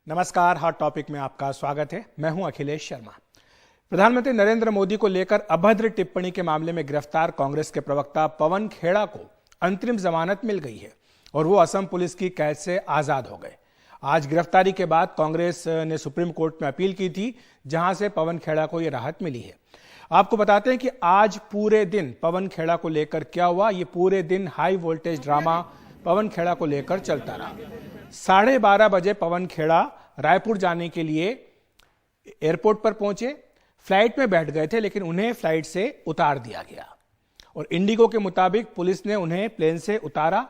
नमस्कार, hot topic में आपका स्वागत है। मैं हूं अखिलेश शर्मा। प्रधानमंत्री नरेंद्र मोदी को लेकर अभद्र टिप्पणी के मामले में गिरफ्तार कांग्रेस के प्रवक्ता पवन खेड़ा को अंतरिम जमानत मिल गई है और वो असम पुलिस की कैद से आजाद हो गए। आज गिरफ्तारी के बाद कांग्रेस ने सुप्रीम कोर्ट में अपील की थी, जहां से पवन खेड़ा को यह राहत मिली है। आपको बताते हैं कि आज पूरे दिन पवन खेड़ा को लेकर क्या हुआ। ये पूरे दिन high voltage drama Pawan Khera को लेकर चलता रहा। 12:30 बजे पवन खेड़ा रायपुर जाने के लिए एयरपोर्ट पर पहुंचे। फ्लाइट में बैठ गए थे, लेकिन उन्हें फ्लाइट से उतार दिया गया और इंडिगो के मुताबिक पुलिस ने उन्हें प्लेन से उतारा।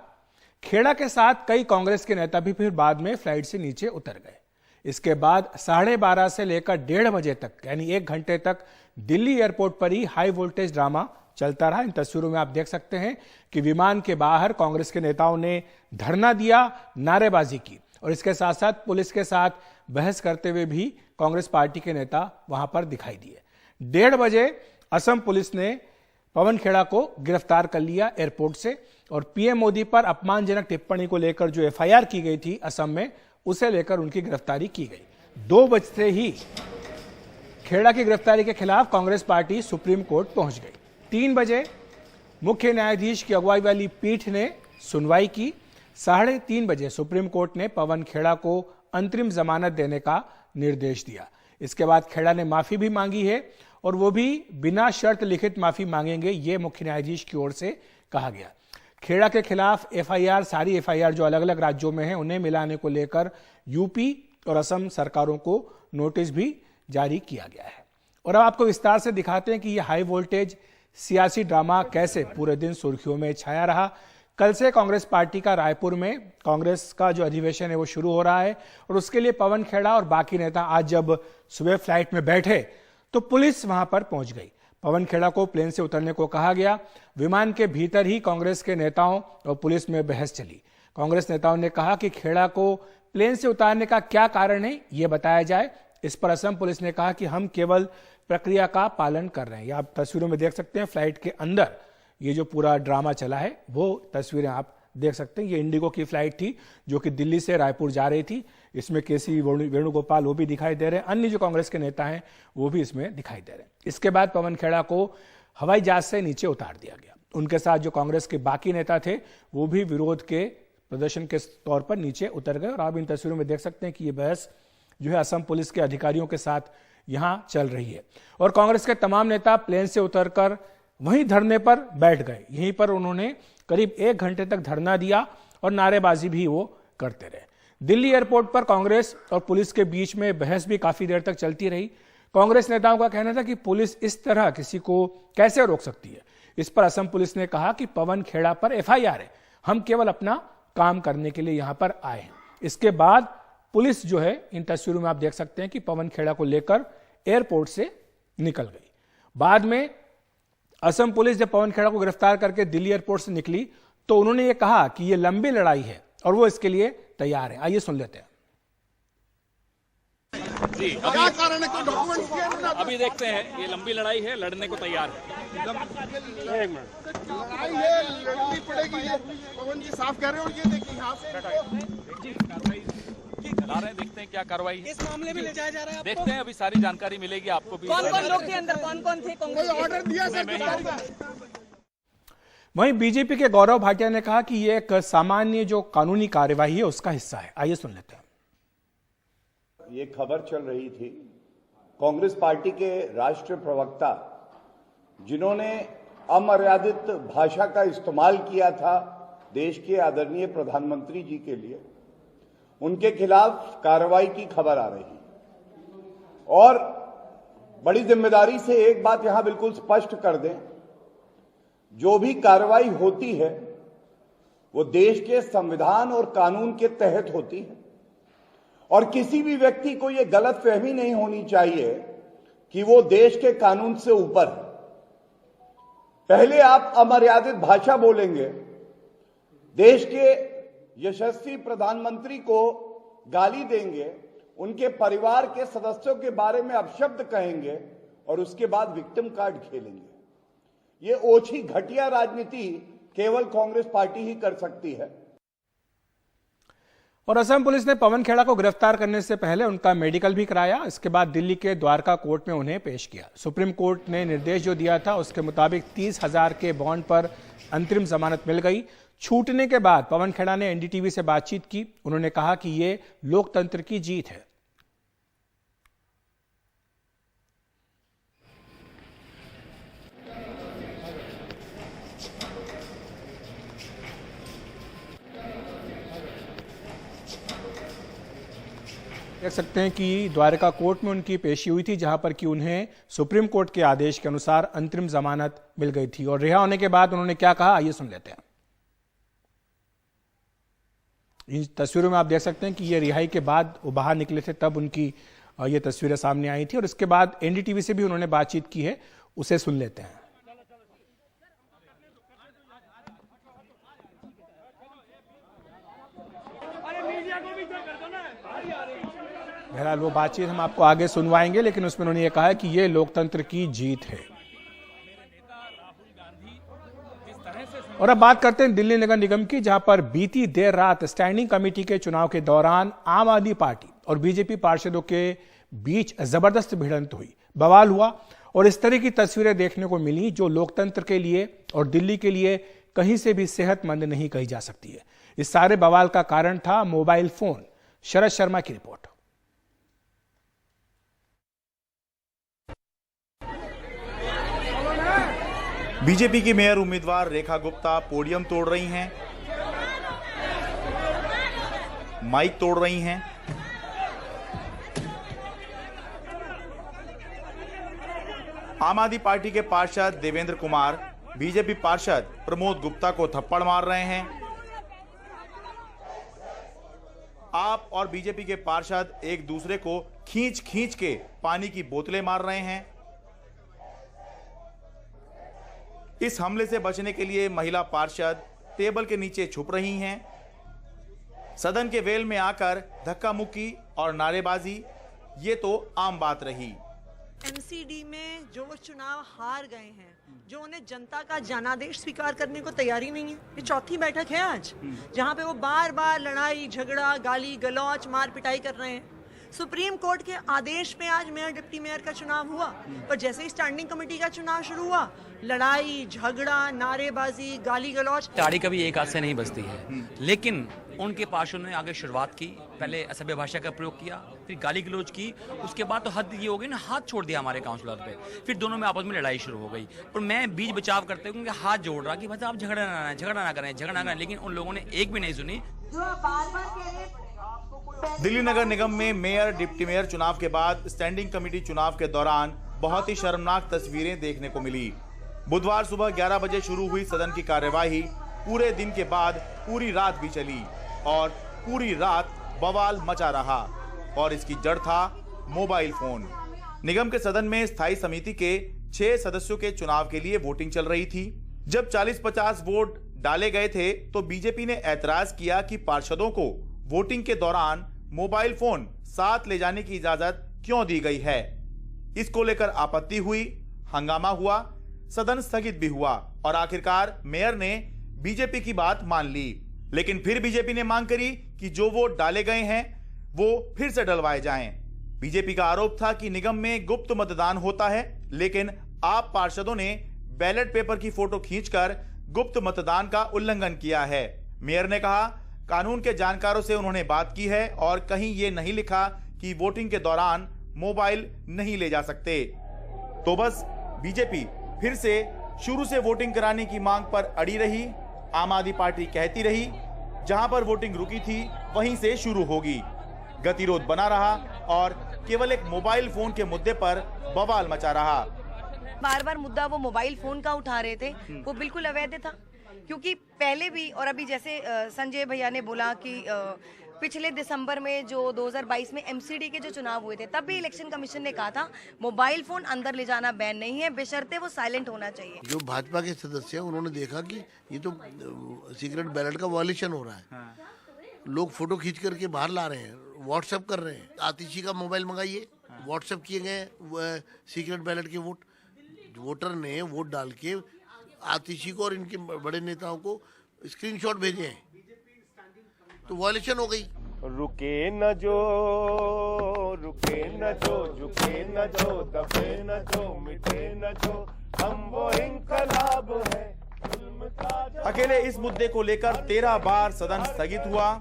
खेड़ा के साथ कई कांग्रेस के नेता भी फिर बाद में फ्लाइट से नीचे उतर गए। इसके बाद 12:30 से लेकर 1:30 बजे तक, यानी 1 घंटे तक दिल्ली एयरपोर्ट पर ही हाई वोल्टेज ड्रामा चलता रहा। इन तस्वीरों में आप देख सकते हैं कि विमान के बाहर कांग्रेस के नेताओं ने धरना दिया, नारेबाजी की और इसके साथ साथ पुलिस के साथ बहस करते हुए भी कांग्रेस पार्टी के नेता वहां पर दिखाई दिए। 1:30 बजे असम पुलिस ने पवन खेड़ा को गिरफ्तार कर लिया एयरपोर्ट से और पीएम मोदी पर अपमानजनक टिप्पणी को लेकर जो एफआईआर की गई थी असम में, उसे लेकर उनकी गिरफ्तारी की गई। 2 बजते ही खेड़ा की गिरफ्तारी के खिलाफ कांग्रेस पार्टी सुप्रीम कोर्ट पहुंच गई। 3 बजे मुख्य न्यायाधीश की अगुवाई वाली पीठ ने सुनवाई की। 3:30 बजे सुप्रीम कोर्ट ने पवन खेड़ा को अंतरिम जमानत देने का निर्देश दिया। इसके बाद खेड़ा ने माफी भी मांगी है और वो भी बिना शर्त लिखित माफी मांगेंगे, ये मुख्य न्यायाधीश की ओर से कहा गया। खेड़ा के खिलाफ एफआईआर, सारी एफआईआर जो अलग अलग राज्यों में है, उन्हें मिलाने को लेकर यूपी और असम सरकारों को नोटिस भी जारी किया गया है। और अब आपको विस्तार से दिखाते हैं कि यह हाई वोल्टेज सियासी ड्रामा कैसे पूरे दिन सुर्खियों में छाया रहा। कल से कांग्रेस पार्टी का रायपुर में कांग्रेस का जो अधिवेशन है वो शुरू हो रहा है और उसके लिए पवन खेड़ा और बाकी नेता आज जब सुबह फ्लाइट में बैठे तो पुलिस वहां पर पहुंच गई। पवन खेड़ा को प्लेन से उतरने को कहा गया। विमान के भीतर ही कांग्रेस के नेताओं और पुलिस में बहस चली। कांग्रेस नेताओं ने कहा कि खेड़ा को प्लेन से उतारने का क्या कारण है, यह बताया जाए। इस पर असम पुलिस ने कहा कि हम केवल प्रक्रिया का पालन कर रहे हैं। आप तस्वीरों में देख सकते हैं, फ्लाइट के अंदर ये जो पूरा ड्रामा चला है वो तस्वीरें आप देख सकते हैं। ये इंडिगो की फ्लाइट थी जो कि दिल्ली से रायपुर जा रही थी। इसमें केसी वेणुगोपाल वो भी दिखाई दे रहे हैं, अन्य जो कांग्रेस के नेता हैं वो भी इसमें दिखाई दे रहे हैं। इसके बाद पवन खेड़ा को हवाई जहाज से नीचे उतार दिया गया। उनके साथ जो कांग्रेस के बाकी नेता थे वो भी विरोध के प्रदर्शन के तौर पर नीचे उतर गए और आप इन तस्वीरों में देख सकते हैं कि ये बहस जो है असम पुलिस के अधिकारियों के साथ यहां चल रही है और कांग्रेस के तमाम नेता प्लेन से उतरकर वहीं धरने पर बैठ गए। यहीं पर उन्होंने करीब 1 घंटे तक धरना दिया और नारेबाजी भी वो करते रहे। दिल्ली एयरपोर्ट पर कांग्रेस और पुलिस के बीच में बहस भी काफी देर तक चलती रही। कांग्रेस नेताओं का कहना था कि पुलिस इस तरह किसी को कैसे रोक सकती है। इस पर असम पुलिस ने कहा कि पवन खेड़ा पर एफआईआर है, हम केवल अपना काम करने के लिए यहां पर आए हैं। इसके बाद पुलिस जो है, इन तस्वीरों में आप देख सकते हैं कि पवन खेड़ा को लेकर एयरपोर्ट से निकल गई। बाद में असम पुलिस जब पवन खेड़ा को गिरफ्तार करके दिल्ली एयरपोर्ट से निकली तो उन्होंने ये कहा कि ये लंबी लड़ाई है और वो इसके लिए तैयार है। आइए सुन लेते हैं। जी, अभी देखते हैं, ये लंबी लड़ाई है, लड़ने को तैयार है। एक मिनट, लड़ाई है, लड़नी पड़ेगी। ये पवन जी साफ कह रहे हो। ये देखिए यहाँ से चला रहे हैं, देखते हैं क्या कार्रवाई है। इस मामले में ले जाया जा रहा है। देखते हैं, अभी सारी जानकारी मिलेगी आपको भी। कौन-कौन लोग थे अंदर, कौन-कौन थे? कोई ऑर्डर दिया सर? वहीं बीजेपी के गौरव भाटिया ने कहा कि यह एक सामान्य जो कानूनी कार्यवाही है उसका हिस्सा है। आइए सुन लेते हैं। ये खबर चल रही थी, कांग्रेस पार्टी के राष्ट्रीय प्रवक्ता जिन्होंने अमर्यादित भाषा का इस्तेमाल किया था देश के आदरणीय प्रधानमंत्री जी के लिए, उनके खिलाफ कार्रवाई की खबर आ रही है। और बड़ी जिम्मेदारी से एक बात यहां बिल्कुल स्पष्ट कर दें, जो भी कार्रवाई होती है वो देश के संविधान और कानून के तहत होती है और किसी भी व्यक्ति को यह गलतफहमी नहीं होनी चाहिए कि वो देश के कानून से ऊपर है। पहले आप अमर्यादित भाषा बोलेंगे, देश के यशस्वी प्रधानमंत्री को गाली देंगे, उनके परिवार के सदस्यों के बारे में अपशब्द कहेंगे और उसके बाद विक्टिम कार्ड खेलेंगे। ये ओछी घटिया राजनीति केवल कांग्रेस पार्टी ही कर सकती है। और असम पुलिस ने पवन खेड़ा को गिरफ्तार करने से पहले उनका मेडिकल भी कराया। इसके बाद दिल्ली के द्वारका कोर्ट में उन्हें पेश किया। सुप्रीम कोर्ट ने निर्देश जो दिया था उसके मुताबिक 30,000 के बॉन्ड पर अंतरिम जमानत मिल गई। छूटने के बाद पवन खेड़ा ने एनडीटीवी से बातचीत की। उन्होंने कहा कि ये लोकतंत्र की जीत है। देख सकते हैं कि द्वारका कोर्ट में उनकी पेशी हुई थी, जहां पर कि उन्हें सुप्रीम कोर्ट के आदेश के अनुसार अंतरिम जमानत मिल गई थी। और रिहा होने के बाद उन्होंने क्या कहा, आइए सुन लेते हैं। इन तस्वीरों में आप देख सकते हैं कि ये रिहाई के बाद वो बाहर निकले थे, तब उनकी ये तस्वीरें सामने आई थी। और इसके बाद एनडीटीवी से भी उन्होंने बातचीत की है, उसे सुन लेते हैं। बहरहाल वो बातचीत हम आपको आगे सुनवाएंगे, लेकिन उसमें उन्होंने ये कहा कि ये लोकतंत्र की जीत है। और अब बात करते हैं दिल्ली नगर निगम की, जहां पर बीती देर रात स्टैंडिंग कमेटी के चुनाव के दौरान आम आदमी पार्टी और बीजेपी पार्षदों के बीच जबरदस्त भिड़ंत हुई, बवाल हुआ। और इस तरह की तस्वीरें देखने को मिली जो लोकतंत्र के लिए और दिल्ली के लिए कहीं से भी सेहतमंद नहीं कही जा सकती है। इस सारे बवाल का कारण था मोबाइल फोन। शरद शर्मा की रिपोर्ट। बीजेपी की मेयर उम्मीदवार रेखा गुप्ता पोडियम तोड़ रही हैं, माइक तोड़ रही हैं। आम आदमी पार्टी के पार्षद देवेंद्र कुमार बीजेपी पार्षद प्रमोद गुप्ता को थप्पड़ मार रहे हैं। आप और बीजेपी के पार्षद एक दूसरे को खींच खींच के पानी की बोतलें मार रहे हैं। इस हमले से बचने के लिए महिला पार्षद टेबल के नीचे छुप रही हैं। सदन के वेल में आकर धक्का मुक्की और नारेबाजी ये तो आम बात रही। एमसीडी में जो चुनाव हार गए हैं, जो उन्हें जनता का जनादेश स्वीकार करने को तैयारी नहीं है। ये चौथी बैठक है आज, जहां पे वो बार बार लड़ाई झगड़ा गाली गलौच मार पिटाई कर रहे हैं। सुप्रीम कोर्ट के आदेश पे आज मेयर डिप्टी मेयर का चुनाव हुआ, पर जैसे ही स्टैंडिंग कमेटी का चुनाव शुरू हुआ, लड़ाई झगड़ा नारेबाजी गाली गलौच। ताड़ी कभी एक हाथ से नहीं बजती है, लेकिन उनके पार्षदों ने आगे शुरुआत की, पहले असभ्य भाषा का प्रयोग किया, फिर गाली गलौज की। उसके बाद तो हद ये हो गई ना, हाथ छोड़ दिया हमारे काउंसलर पे। फिर दोनों में आपस में लड़ाई शुरू हो गई। और मैं बीच बचाव करते हुए उनके हाथ जोड़ रहा कि भाई आप झगड़ा ना करें, लेकिन उन लोगों ने एक भी नहीं सुनी। दिल्ली नगर निगम में मेयर डिप्टी मेयर चुनाव के बाद स्टैंडिंग कमेटी चुनाव के दौरान बहुत ही शर्मनाक तस्वीरें देखने को मिली। बुधवार सुबह 11 बजे शुरू हुई सदन की कार्यवाही पूरे दिन के बाद पूरी रात भी चली और पूरी रात बवाल मचा रहा। और इसकी जड़ था मोबाइल फोन। निगम के सदन में स्थायी समिति के 6 सदस्यों के चुनाव के लिए वोटिंग चल रही थी। जब 40-50 वोट डाले गए थे तो बीजेपी ने ऐतराज किया कि पार्षदों को वोटिंग के दौरान मोबाइल फोन साथ ले जाने की इजाजत क्यों दी गई है। इसको लेकर आपत्ति हुई, हंगामा हुआ, सदन स्थगित भी हुआ और आखिरकार मेयर ने बीजेपी की बात मान ली। लेकिन फिर बीजेपी ने मांग करी कि जो वोट डाले गए हैं वो फिर से डलवाए जाएं। बीजेपी का आरोप था कि निगम में गुप्त मतदान होता है, लेकिन आप पार्षदों ने बैलेट पेपर की फोटो खींचकर गुप्त मतदान का उल्लंघन किया है। मेयर ने कहा कानून के जानकारों से उन्होंने बात की है और कहीं ये नहीं लिखा कि वोटिंग के दौरान मोबाइल नहीं ले जा सकते। तो बस बीजेपी फिर से शुरू से वोटिंग कराने की मांग पर अड़ी रही। आम आदमी पार्टी कहती रही जहां पर वोटिंग रुकी थी वहीं से शुरू होगी। गतिरोध बना रहा और केवल एक मोबाइल फोन के मुद्दे पर बवाल मचा रहा। बार बार मुद्दा वो मोबाइल फोन का उठा रहे थे, वो बिल्कुल अवैध था। क्योंकि पहले भी और अभी जैसे संजय भैया ने बोला कि पिछले दिसंबर में जो 2022 में एमसीडी के जो चुनाव हुए थे, तब भी इलेक्शन कमीशन ने कहा था मोबाइल फोन अंदर ले जाना बैन नहीं है, बेशर्ते वो साइलेंट होना चाहिए। जो भाजपा के सदस्य हैं उन्होंने देखा कि ये तो सीक्रेट बैलेट का वॉयलेशन हो रहा है। लोग फोटो खींच करके बाहर ला रहे हैं, व्हाट्सएप कर रहे हैं। आतिशी का मोबाइल मंगाइए, व्हाट्सएप किए गए सीक्रेट बैलेट के वोट। वोटर ने वोट डाल के आतिशी को और इनके बड़े नेताओं को स्क्रीनशॉट भेजे हैं, तो वॉयलेशन हो गई। रुके न जो झुके न जो, दबे न जो, मिटे न जो, हम वो इंकलाब है। अकेले इस मुद्दे को लेकर 13 बार सदन स्थगित हुआ।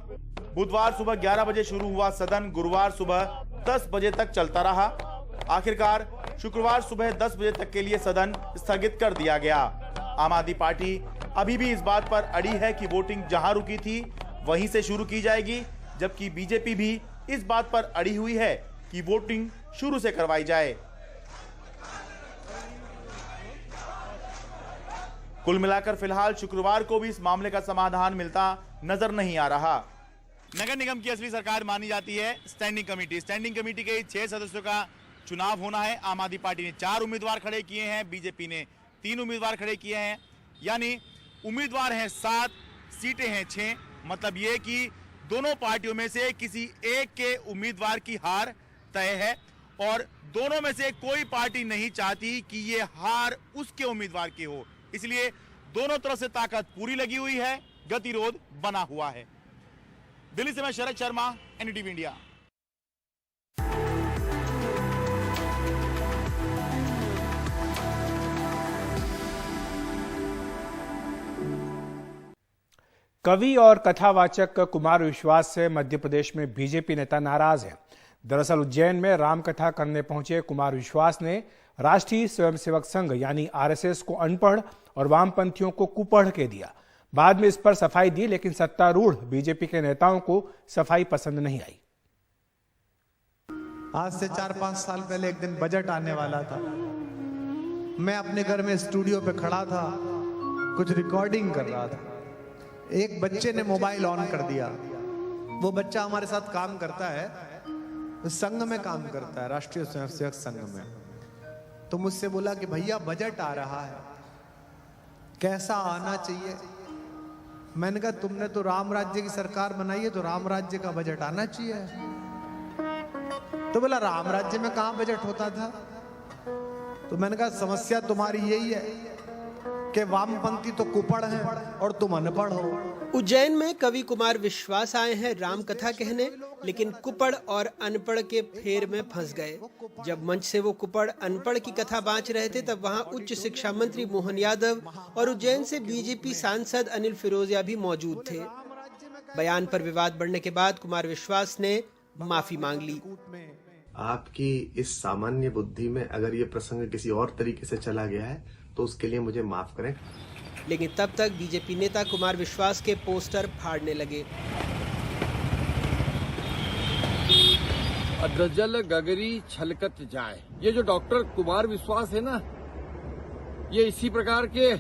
बुधवार सुबह 11 बजे शुरू हुआ सदन गुरुवार सुबह 10 बजे तक चलता रहा। आखिरकार शुक्रवार सुबह 10 बजे तक के लिए सदन स्थगित कर दिया गया। आम आदमी पार्टी अभी भी इस बात पर अड़ी है कि वोटिंग जहां रुकी थी वहीं से शुरू की जाएगी, जबकि बीजेपी भी इस बात पर अड़ी हुई है कि वोटिंग शुरू से करवाई जाए। कुल मिलाकर फिलहाल शुक्रवार को भी इस मामले का समाधान मिलता नजर नहीं आ रहा। नगर निगम की असली सरकार मानी जाती है स्टैंडिंग कमेटी। स्टैंडिंग कमेटी के 6 सदस्यों का चुनाव होना है। आम आदमी पार्टी ने 4 उम्मीदवार खड़े किए हैं, बीजेपी ने 3 उम्मीदवार खड़े किए हैं, यानी उम्मीदवार हैं 7, सीटें हैं 6। मतलब ये कि दोनों पार्टियों में से किसी एक के उम्मीदवार की हार तय है और दोनों में से कोई पार्टी नहीं चाहती कि ये हार उसके उम्मीदवार की हो। इसलिए दोनों तरफ से ताकत पूरी लगी हुई है, गतिरोध बना हुआ है। दिल्ली से मैं शरद शर्मा, एनडीटीवी इंडिया। कवि और कथावाचक कुमार विश्वास से मध्य प्रदेश में बीजेपी नेता नाराज हैं। दरअसल उज्जैन में रामकथा करने पहुंचे कुमार विश्वास ने राष्ट्रीय स्वयंसेवक संघ यानी आरएसएस को अनपढ़ और वामपंथियों को कुपढ़ के दिया। बाद में इस पर सफाई दी, लेकिन सत्तारूढ़ बीजेपी के नेताओं को सफाई पसंद नहीं आई। आज से 4-5 साल पहले एक दिन बजट आने वाला था। मैं अपने घर में स्टूडियो पे खड़ा था, कुछ रिकॉर्डिंग कर रहा था। एक बच्चे ने मोबाइल ऑन कर दिया। वो बच्चा हमारे साथ काम करता है, संघ में काम करता है, राष्ट्रीय स्वयंसेवक संघ में। तो मुझसे बोला कि भैया बजट आ रहा है, कैसा आना चाहिए। मैंने कहा तुमने तो राम राज्य की सरकार बनाई है, तो राम राज्य का बजट आना चाहिए। तो बोला राम राज्य में कहां बजट होता था। तो मैंने कहा समस्या तुम्हारी यही है कि वामपंथी तो कुपढ़ हैं और तुम अनपढ़ हो। उज्जैन में कवि कुमार विश्वास आए हैं रामकथा कहने, लेकिन कुपढ़ और अनपढ़ के फेर में फंस गए। जब मंच से वो कुपढ़ अनपढ़ की कथा बांच रहे थे, तब वहां उच्च शिक्षा मंत्री मोहन यादव और उज्जैन से बीजेपी सांसद अनिल फिरोजिया भी मौजूद थे। बयान पर विवाद बढ़ने के बाद कुमार विश्वास ने माफी मांग ली। आपकी इस सामान्य बुद्धि में अगर ये प्रसंग किसी और तरीके से चला गया है तो उसके लिए मुझे माफ करें। लेकिन तब तक बीजेपी नेता कुमार विश्वास के पोस्टर फाड़ने लगे। अद्रजल गगरी छलकत जाए, ये जो डॉक्टर कुमार विश्वास है ना, ये इसी प्रकार के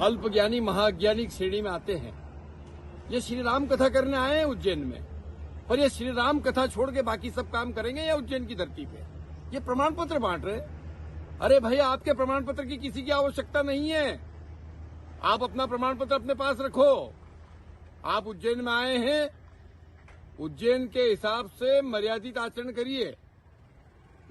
अल्पज्ञानी महाज्ञानी श्रेणी में आते हैं। ये श्री राम कथा करने आए हैं उज्जैन में, और ये श्री राम कथा छोड़ के बाकी सब काम करेंगे या उज्जैन की धरती पे। ये प्रमाण पत्र बांट रहे। अरे भैया, आपके प्रमाण पत्र की किसी की आवश्यकता नहीं है। आप अपना प्रमाण पत्र अपने पास रखो। आप उज्जैन में आए हैं, उज्जैन के हिसाब से मर्यादित आचरण करिए,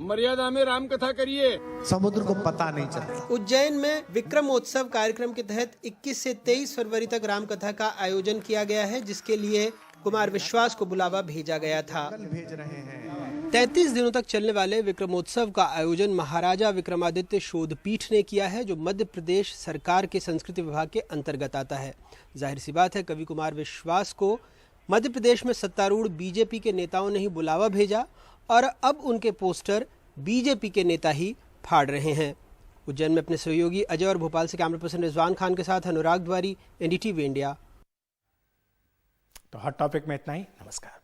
मर्यादा में राम कथा करिए। समुद्र को पता नहीं चलता। उज्जैन में विक्रमोत्सव कार्यक्रम के तहत 21 से 23 फरवरी तक रामकथा का आयोजन किया गया है, जिसके लिए कुमार विश्वास को बुलावा भेजा गया था। 33 दिनों तक चलने वाले विक्रमोत्सव का आयोजन महाराजा विक्रमादित्य शोध पीठ ने किया है, जो मध्य प्रदेश सरकार के संस्कृति विभाग के अंतर्गत आता है। जाहिर सी बात है, कवि कुमार विश्वास को मध्य प्रदेश में सत्तारूढ़ बीजेपी के नेताओं ने ही बुलावा भेजा और अब उनके पोस्टर बीजेपी के नेता ही फाड़ रहे हैं। उज्जैन में अपने सहयोगी अजय और भोपाल से कैमरा पर्सन रिजवान खान के साथ अनुराग द्वारी, एनडीटीवी इंडिया। तो हॉट टॉपिक में इतना ही। नमस्कार।